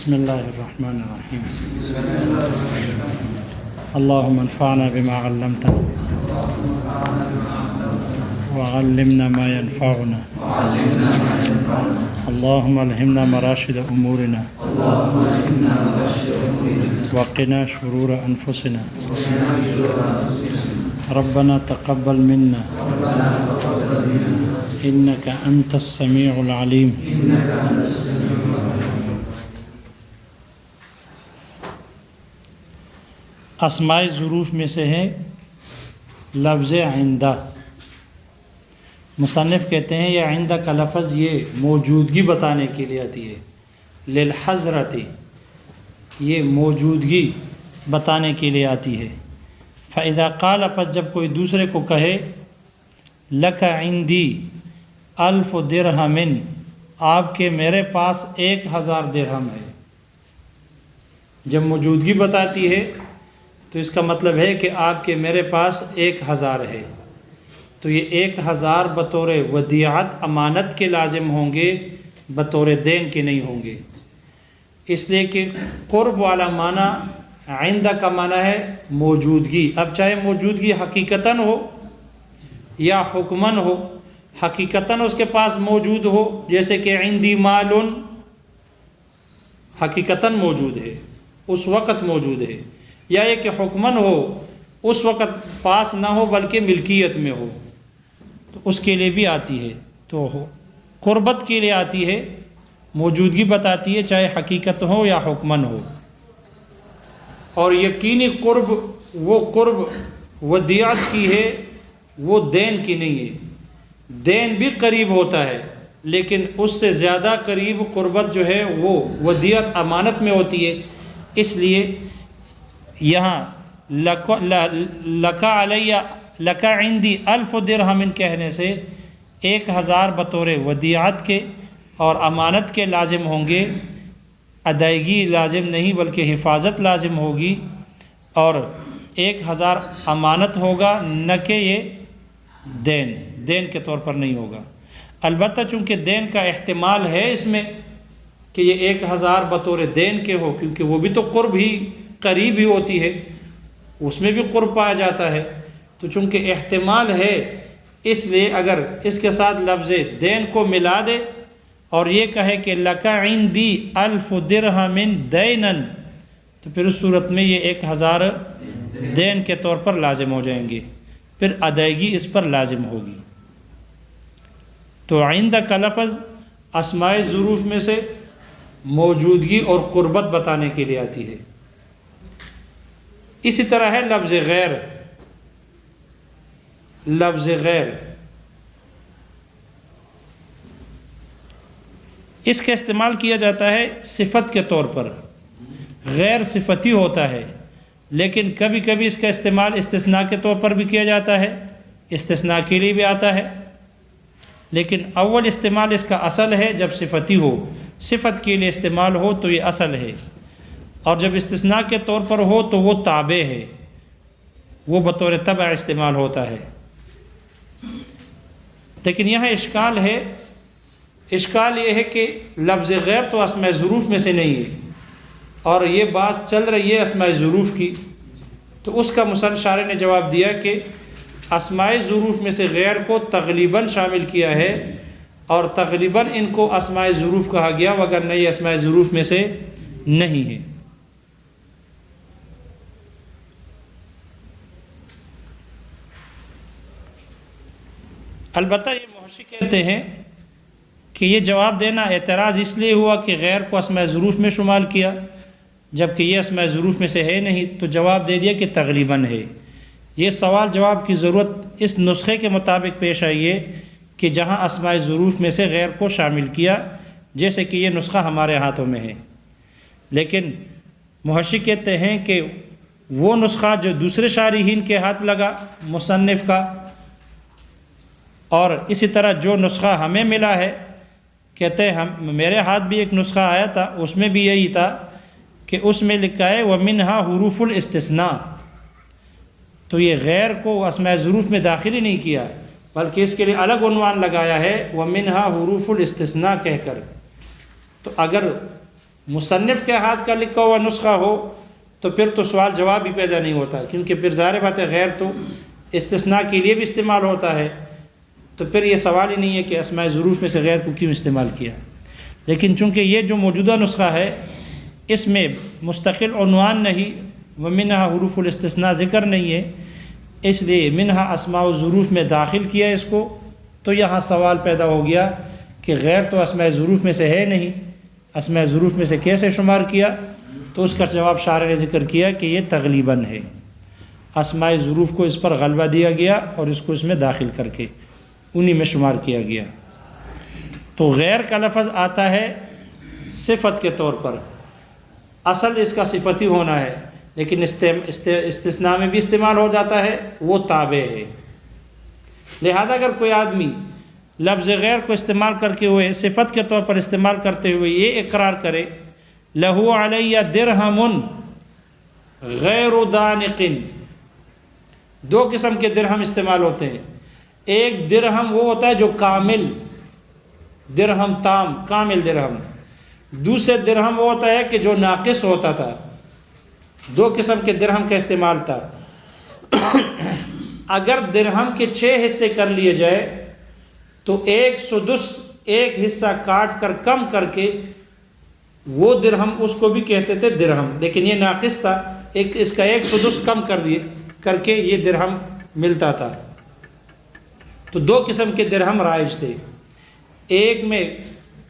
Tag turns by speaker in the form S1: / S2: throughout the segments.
S1: بسم اللہ الرحمن الرحیم اللہم انفعنا بما علمتنا وعلمنا ما ينفعنا اللہم الہمنا مراشد امورنا وقنا شرور انفسنا ربنا تقبل منا انك انت السمیع العلیم. اسماء ظروف میں سے ہے لفظ عندہ. مصنف کہتے ہیں یہ عندہ کا لفظ یہ موجودگی بتانے کے لیے آتی ہے. للحضرت یہ موجودگی بتانے کے لیے آتی ہے. فاذا قال پس جب کوئی دوسرے کو کہے لک عندی 1000 درہم آپ کے میرے پاس 1000 درہم ہے. جب موجودگی بتاتی ہے تو اس کا مطلب ہے کہ آپ کے میرے پاس 1000 ہے. تو یہ 1000 بطور ودیعت امانت کے لازم ہوں گے، بطور دین کے نہیں ہوں گے. اس لیے کہ قرب والا معنی عندہ کا معنی ہے موجودگی. اب چاہے موجودگی حقیقتاً ہو یا حکماً ہو. حقیقتاً اس کے پاس موجود ہو جیسے کہ عندی مال حقیقتاً موجود ہے، اس وقت موجود ہے. یا یہ کہ حکماً ہو اس وقت پاس نہ ہو بلکہ ملکیت میں ہو، تو اس کے لیے بھی آتی ہے. تو قربت کے لیے آتی ہے، موجودگی بتاتی ہے چاہے حقیقت ہو یا حکماً ہو. اور یقینی قرب وہ قرب ودیعت کی ہے، وہ دین کی نہیں ہے. دین بھی قریب ہوتا ہے لیکن اس سے زیادہ قریب قربت جو ہے وہ ودیعت امانت میں ہوتی ہے. اس لیے یہاں لکا علیہ لکا عندی 1000 درہم کہنے سے 1000 بطور ودیعت کے اور امانت کے لازم ہوں گے. ادائیگی لازم نہیں بلکہ حفاظت لازم ہوگی، اور 1000 امانت ہوگا نہ کہ یہ دین کے طور پر نہیں ہوگا. البتہ چونکہ دین کا احتمال ہے اس میں کہ یہ 1000 بطور دین کے ہو، کیونکہ وہ بھی تو قرب ہی قریب ہی ہوتی ہے، اس میں بھی قرب پایا جاتا ہے. تو چونکہ احتمال ہے اس لیے اگر اس کے ساتھ لفظ دین کو ملا دے اور یہ کہے کہ لکا عندی 1000 درہم دینا، تو پھر اس صورت میں یہ 1000 دین کے طور پر لازم ہو جائیں گے، پھر ادائیگی اس پر لازم ہوگی. تو عندہ کا لفظ اسماء ظروف میں سے موجودگی اور قربت بتانے کے لیے آتی ہے. اسی طرح ہے لفظ غیر. لفظ غیر اس کا استعمال کیا جاتا ہے صفت کے طور پر. غیر صفتی ہوتا ہے لیکن کبھی کبھی اس کا استعمال استثناء کے طور پر بھی کیا جاتا ہے، استثناء کے لیے بھی آتا ہے. لیکن اول استعمال اس کا اصل ہے جب صفتی ہو، صفت کے لیے استعمال ہو تو یہ اصل ہے، اور جب استثناء کے طور پر ہو تو وہ تابع ہے، وہ بطور تبع استعمال ہوتا ہے. لیکن یہاں اشکال ہے. اشکال یہ ہے کہ لفظ غیر تو اسماء ظروف میں سے نہیں ہے، اور یہ بات چل رہی ہے اسماء ظروف کی. تو اس کا مصنف شارح نے جواب دیا کہ اسماء ظروف میں سے غیر کو تغلیباً شامل کیا ہے، اور تغلیباً ان کو اسماء ظروف کہا گیا، وگرنہ یہ اسماء ظروف میں سے نہیں ہے. البتہ یہ محشی کہتے ہیں کہ یہ جواب دینا اعتراض اس لیے ہوا کہ غیر کو اسماء ظروف میں شمال کیا جبکہ یہ اسماء ظروف میں سے ہے نہیں، تو جواب دے دیا کہ تغلیباً ہے. یہ سوال جواب کی ضرورت اس نسخے کے مطابق پیش آئی ہے کہ جہاں اسماء ظروف میں سے غیر کو شامل کیا، جیسے کہ یہ نسخہ ہمارے ہاتھوں میں ہے. لیکن محشی کہتے ہیں کہ وہ نسخہ جو دوسرے شارحین کے ہاتھ لگا مصنف کا، اور اسی طرح جو نسخہ ہمیں ملا ہے، کہتے ہیں میرے ہاتھ بھی ایک نسخہ آیا تھا، اس میں بھی یہی تھا کہ اس میں لکھا ہے وَمِنْهَا حُرُوفُ الْاِسْتِثْنَاء. تو یہ غیر کو اسماء ظروف میں داخل ہی نہیں کیا بلکہ اس کے لیے الگ عنوان لگایا ہے وَمِنْهَا حُرُوفُ الْاِسْتِثْنَاء کہہ کر. تو اگر مصنف کے ہاتھ کا لکھا ہوا نسخہ ہو تو پھر تو سوال جواب بھی پیدا نہیں ہوتا، کیونکہ پھر ظاہر بات ہے غیر تو استثناء کے لیے بھی استعمال ہوتا ہے، تو پھر یہ سوال ہی نہیں ہے کہ اسماء ظروف میں سے غیر کو کیوں استعمال کیا۔ لیکن چونکہ یہ جو موجودہ نسخہ ہے اس میں مستقل عنوان نہیں، ومنہا حروف الاستثناء ذکر نہیں ہے، اس لیے منہا اسماء الظروف میں داخل کیا اس کو، تو یہاں سوال پیدا ہو گیا کہ غیر تو اسماء ظروف میں سے ہے نہیں، اسماء ظروف میں سے کیسے شمار کیا؟ تو اس کا جواب شارح نے ذکر کیا کہ یہ تغلیباً ہے، اسماء ظروف کو اس پر غلبہ دیا گیا اور اس کو اس میں داخل کر کے انہی میں شمار کیا گیا۔ تو غیر کا لفظ آتا ہے صفت کے طور پر، اصل اس کا صفتی ہونا ہے، لیکن استثناء میں بھی استعمال ہو جاتا ہے، وہ تابع ہے۔ لہذا اگر کوئی آدمی لفظ غیر کو استعمال کر کے ہوئے صفت کے طور پر استعمال کرتے ہوئے یہ اقرار کرے لہو علیہ درہم غیر دانق، دو قسم کے درہم استعمال ہوتے ہیں، ایک درہم وہ ہوتا ہے جو کامل درہم، تام کامل درہم، دوسرے درہم وہ ہوتا ہے کہ جو ناقص ہوتا تھا، دو قسم کے درہم کا استعمال تھا۔ اگر درہم کے 6 حصے کر لیے جائے تو 1/10 ایک حصہ کاٹ کر کم کر کے وہ درہم اس کو بھی کہتے تھے درہم، لیکن یہ ناقص تھا، اس کا 1/10 کم کر کے یہ درہم ملتا تھا۔ تو دو قسم کے درہم رائج تھے، ایک میں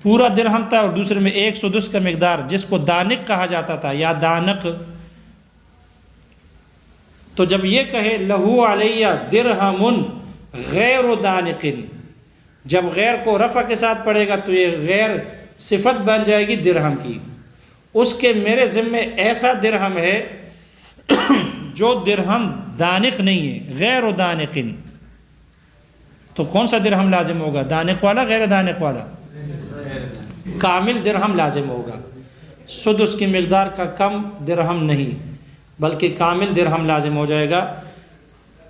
S1: پورا درہم تھا اور دوسرے میں 1/10 کا مقدار جس کو دانق کہا جاتا تھا یا دانق۔ تو جب یہ کہے لہو علیہ درہم غیر دانق، جب غیر کو رفع کے ساتھ پڑھے گا تو یہ غیر صفت بن جائے گی درہم کی، اس کے میرے ذمے ایسا درہم ہے جو درہم دانق نہیں ہے، غیر دانق۔ تو کون سا درہم لازم ہوگا، دانق والا غیر دانق والا؟ کامل درہم لازم ہوگا، سدس کی مقدار کا کم درہم نہیں بلکہ کامل درہم لازم ہو جائے گا،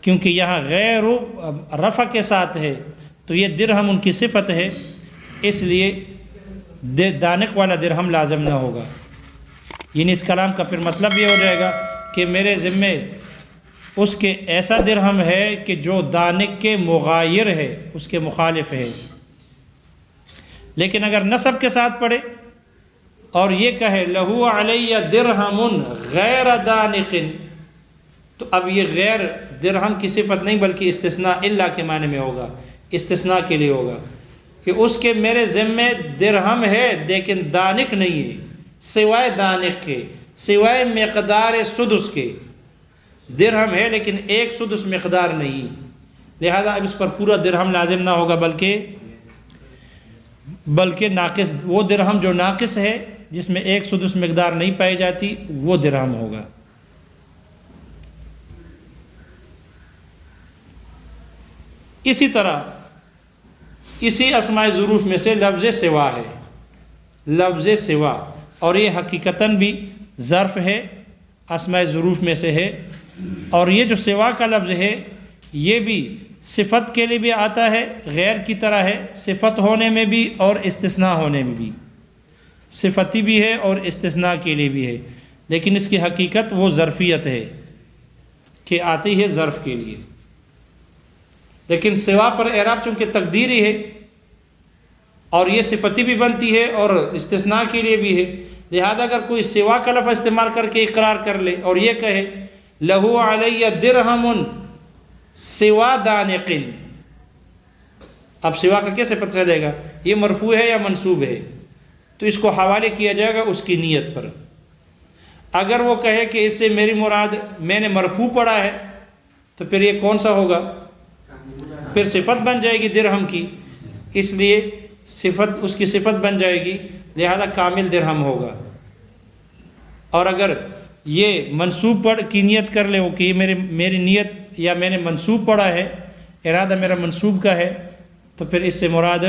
S1: کیونکہ یہاں غیر رفع کے ساتھ ہے تو یہ درہم ان کی صفت ہے، اس لیے دانق والا درہم لازم نہ ہوگا۔ یعنی اس کلام کا پھر مطلب یہ ہو جائے گا کہ میرے ذمے اس کے ایسا درہم ہے کہ جو دانق کے مغایر ہے، اس کے مخالف ہے۔ لیکن اگر نصب کے ساتھ پڑھے اور یہ کہے لہو علیہ درہم غیر دانق، تو اب یہ غیر درہم کی صفت نہیں بلکہ استثناء الا کے معنی میں ہوگا، استثناء کے لیے ہوگا کہ اس کے میرے ذمے درہم ہے لیکن دانق نہیں ہے، سوائے دانق کے، سوائے مقدار سدس کے درہم ہے لیکن 1/10 مقدار نہیں، لہذا اب اس پر پورا درہم لازم نہ ہوگا بلکہ ناقص، وہ درہم جو ناقص ہے جس میں 1/10 مقدار نہیں پائی جاتی وہ درہم ہوگا۔ اسی طرح اسی اسماء ظروف میں سے لفظ سوا ہے، لفظ سوا، اور یہ حقیقتاً بھی ظرف ہے، اسماء ظروف میں سے ہے، اور یہ جو سوا کا لفظ ہے یہ بھی صفت کے لیے بھی آتا ہے، غیر کی طرح ہے، صفت ہونے میں بھی اور استثناء ہونے میں بھی، صفتی بھی ہے اور استثناء کے لیے بھی ہے، لیکن اس کی حقیقت وہ ظرفیت ہے کہ آتی ہے ظرف کے لیے۔ لیکن سوا پر اعراب چونکہ تقدیری ہے اور یہ صفتی بھی بنتی ہے اور استثناء کے لیے بھی ہے، لہذا اگر کوئی سوا کا لفظ استعمال کر کے اقرار کر لے اور یہ کہے لہو علیہ درہم سوا دانق، اب سوا کا کیسے پتہ چلے گا یہ مرفوع ہے یا منصوب ہے؟ تو اس کو حوالے کیا جائے گا اس کی نیت پر۔ اگر وہ کہے کہ اس سے میری مراد میں نے مرفوع پڑھا ہے تو پھر یہ کون سا ہوگا؟ پھر صفت بن جائے گی درہم کی، اس لیے صفت اس کی صفت بن جائے گی، لہذا کامل درہم ہوگا۔ اور اگر یہ منصوب پڑھ کی نیت کر لے وہ کہ یہ میری نیت یا میں نے منصوب پڑھا ہے، ارادہ میرا منصوب کا ہے، تو پھر اس سے مراد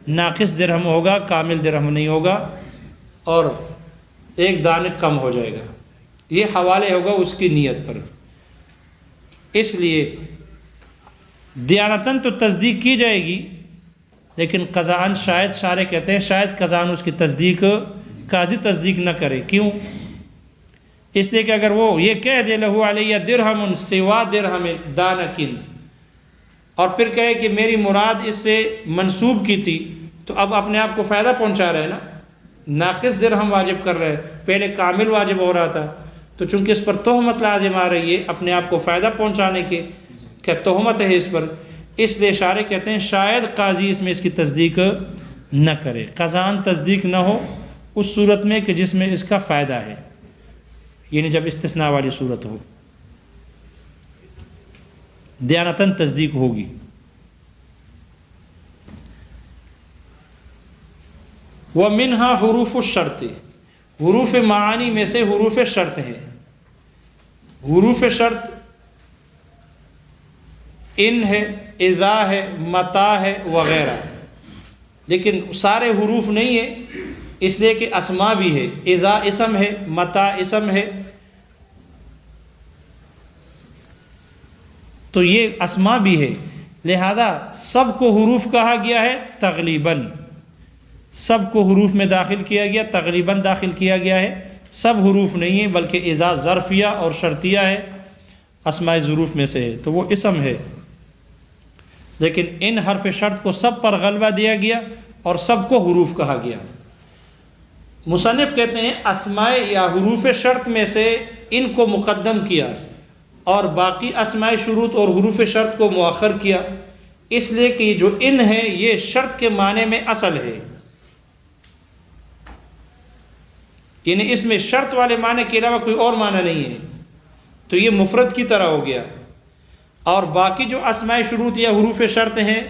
S1: ناقص درہم ہوگا، کامل درہم نہیں ہوگا، اور ایک دانق کم ہو جائے گا۔ یہ حوالے ہوگا اس کی نیت پر۔ اس لیے دیانتاً تو تصدیق کی جائے گی، لیکن قضاءً شاید شارح کہتے ہیں شاید قضاءً اس کی تصدیق قاضی تصدیق نہ کرے. کیوں؟ اس لیے کہ اگر وہ یہ کہہ دے لہو علیہ درہم سوا درہم دانکن، اور پھر کہے کہ میری مراد اس سے منسوب کی تھی، تو اب اپنے آپ کو فائدہ پہنچا رہے نا، ناقص درہم واجب کر رہے. پہلے کامل واجب ہو رہا تھا، تو چونکہ اس پر تہمت لازم آ رہی ہے اپنے آپ کو فائدہ پہنچانے کے، کہ تہمت ہے اس پر، اس لیے شارح کہتے ہیں شاید قاضی اس میں اس کی تصدیق نہ کرے. قضاً تصدیق نہ ہو اس صورت میں کہ جس میں اس کا فائدہ ہے، یعنی جب استثناء والی صورت ہو، دیانتاً تصدیق ہوگی. وَمِنْهَا حروف الشرط، حروف معانی میں سے حروف شرط ہیں. حروف شرط ان ہے، اذا ہے، متا ہے وغیرہ، لیکن سارے حروف نہیں ہے، اس لیے کہ اسما بھی ہے. اذا اسم ہے، متا اسم ہے، تو یہ اسما بھی ہے، لہذا سب کو حروف کہا گیا ہے تغلیباً، سب کو حروف میں داخل کیا گیا، تغلیباً داخل کیا گیا ہے. سب حروف نہیں ہے، بلکہ اذا ظرفیہ اور شرطیہ ہے، اسماء ظروف میں سے ہے، تو وہ اسم ہے. لیکن ان حرف شرط کو سب پر غلبہ دیا گیا اور سب کو حروف کہا گیا. مصنف کہتے ہیں اسماء یا حروف شرط میں سے ان کو مقدم کیا اور باقی اسماء شروط اور حروف شرط کو مؤخر کیا، اس لیے کہ جو ان ہے یہ شرط کے معنی میں اصل ہے، یعنی اس میں شرط والے معنی کے علاوہ کوئی اور معنی نہیں ہے، تو یہ مفرد کی طرح ہو گیا. اور باقی جو اسماء شروط یا حروف شرط ہیں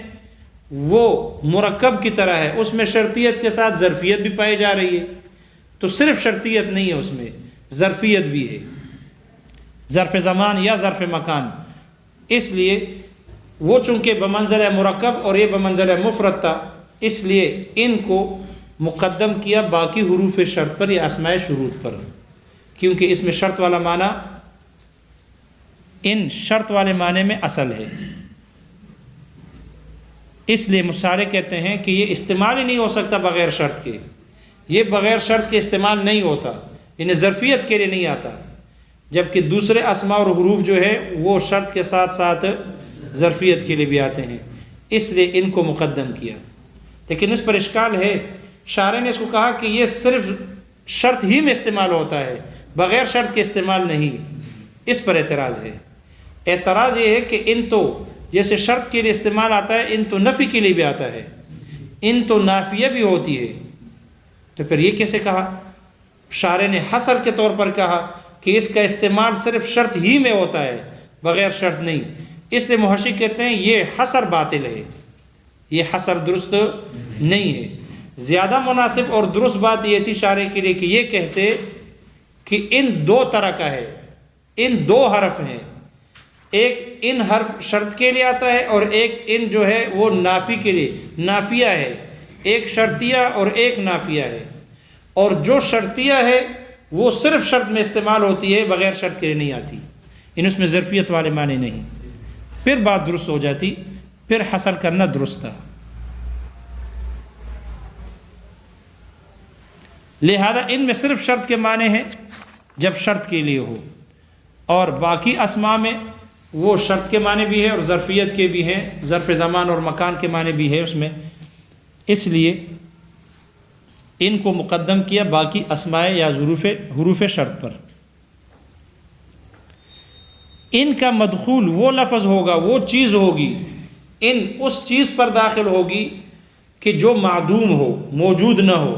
S1: وہ مرکب کی طرح ہے، اس میں شرطیت کے ساتھ ظرفیت بھی پائی جا رہی ہے. تو صرف شرطیت نہیں ہے، اس میں ظرفیت بھی ہے، ظرف زمان یا ظرف مکان. اس لیے وہ چونکہ بمنزلہ مرکب اور یہ بمنزلہ مفرد تھا، اس لیے ان کو مقدم کیا باقی حروف شرط پر یا اسماء شروط پر، کیونکہ اس میں شرط والا معنی ان شرط والے معنی میں اصل ہے. اس لیے مشارح کہتے ہیں کہ یہ استعمال ہی نہیں ہو سکتا بغیر شرط کے، یہ بغیر شرط کے استعمال نہیں ہوتا، انہیں ظرفیت کے لیے نہیں آتا، جبکہ دوسرے اسماء اور حروف جو ہے وہ شرط کے ساتھ ساتھ ظرفیت کے لیے بھی آتے ہیں، اس لیے ان کو مقدم کیا. لیکن اس پر اشکال ہے، شارح نے اس کو کہا کہ یہ صرف شرط ہی میں استعمال ہوتا ہے، بغیر شرط کے استعمال نہیں. اس پر اعتراض ہے. اعتراض یہ ہے کہ ان تو جیسے شرط کے لیے استعمال آتا ہے، ان تو نفی کے لیے بھی آتا ہے، ان تو نافیہ بھی ہوتی ہے، تو پھر یہ کیسے کہا؟ شارح نے حصر کے طور پر کہا کہ اس کا استعمال صرف شرط ہی میں ہوتا ہے، بغیر شرط نہیں. اس لیے محشی کہتے ہیں یہ حصر باطل ہے، یہ حصر درست نہیں ہے. زیادہ مناسب اور درست بات یہ تھی شارح کے لیے کہ یہ کہتے کہ ان دو طرح کا ہے، ان دو حرف ہیں، ایک ان حرف شرط کے لیے آتا ہے اور ایک ان جو ہے وہ نافی کے لیے نافیہ ہے، ایک شرطیہ اور ایک نافیہ ہے. اور جو شرطیہ ہے وہ صرف شرط میں استعمال ہوتی ہے، بغیر شرط کے لیے نہیں آتی، ان اس میں ظرفیت والے معنی نہیں. پھر بات درست ہو جاتی، پھر حصر کرنا درست تھا. لہذا ان میں صرف شرط کے معنی ہیں جب شرط کے لیے ہو، اور باقی اسماء میں وہ شرط کے معنی بھی ہے اور ظرفیت کے بھی ہیں، ظرف زمان اور مکان کے معنی بھی ہے اس میں. اس لیے ان کو مقدم کیا باقی اسماء یا حروف شرط پر. ان کا مدخول وہ لفظ ہوگا، وہ چیز ہوگی، ان اس چیز پر داخل ہوگی کہ جو معدوم ہو، موجود نہ ہو،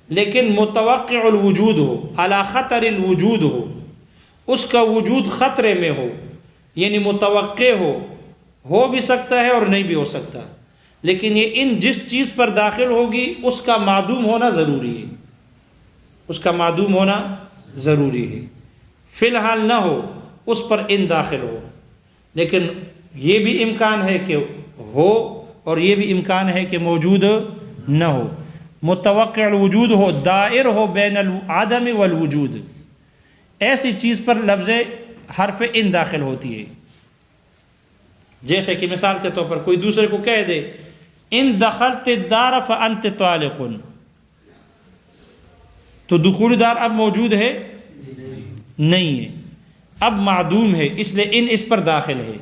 S1: لیکن متوقع الوجود ہو، علی خطر الوجود ہو، اس کا وجود خطرے میں ہو، یعنی متوقع ہو بھی سکتا ہے اور نہیں بھی ہو سکتا، لیکن یہ ان جس چیز پر داخل ہوگی اس کا معدوم ہونا ضروری ہے، اس کا معدوم ہونا ضروری ہے. فی الحال نہ ہو اس پر ان داخل ہو، لیکن یہ بھی امکان ہے کہ ہو اور یہ بھی امکان ہے کہ موجود نہ ہو. متوقع الوجود ہو، دائر ہو بین العدم والوجود، ایسی چیز پر لفظ حرف ان داخل ہوتی ہے. جیسے کہ مثال کے طور پر کوئی دوسرے کو کہہ دے ان دخلت الدار فانت طالق، تو دخول دار اب موجود ہے نہیں ہے، اب معدوم ہے، اس لیے ان اس پر داخل ہے،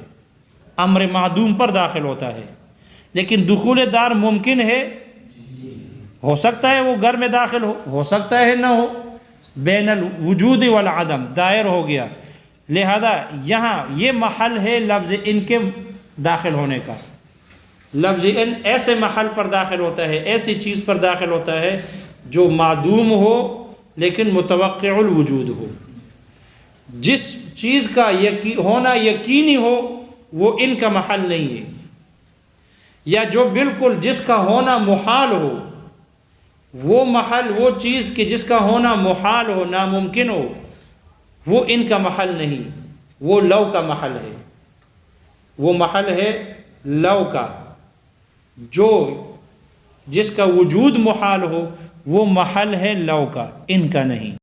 S1: امر معدوم پر داخل ہوتا ہے۔ لیکن دخول دار ممکن ہے، ہو سکتا ہے وہ گھر میں داخل ہو سکتا ہے نہ ہو، بین الوجود والعدم دائر ہو گیا، لہذا یہاں یہ محل ہے لفظ ان کے داخل ہونے کا۔ لفظ ان ایسے محل پر داخل ہوتا ہے، ایسی چیز پر داخل ہوتا ہے جو معدوم ہو لیکن متوقع الوجود ہو، جس چیز کا ہونا یقینی ہو وہ ان کا محل نہیں ہے، یا جو بالکل جس کا ہونا محال ہو، وہ محل وہ چیز کہ جس کا ہونا محال ہو، ناممکن ہو، وہ ان کا محل نہیں، وہ لو کا محل ہے، وہ محل ہے لو کا، جو جس کا وجود محال ہو وہ محل ہے لو کا، ان کا نہیں۔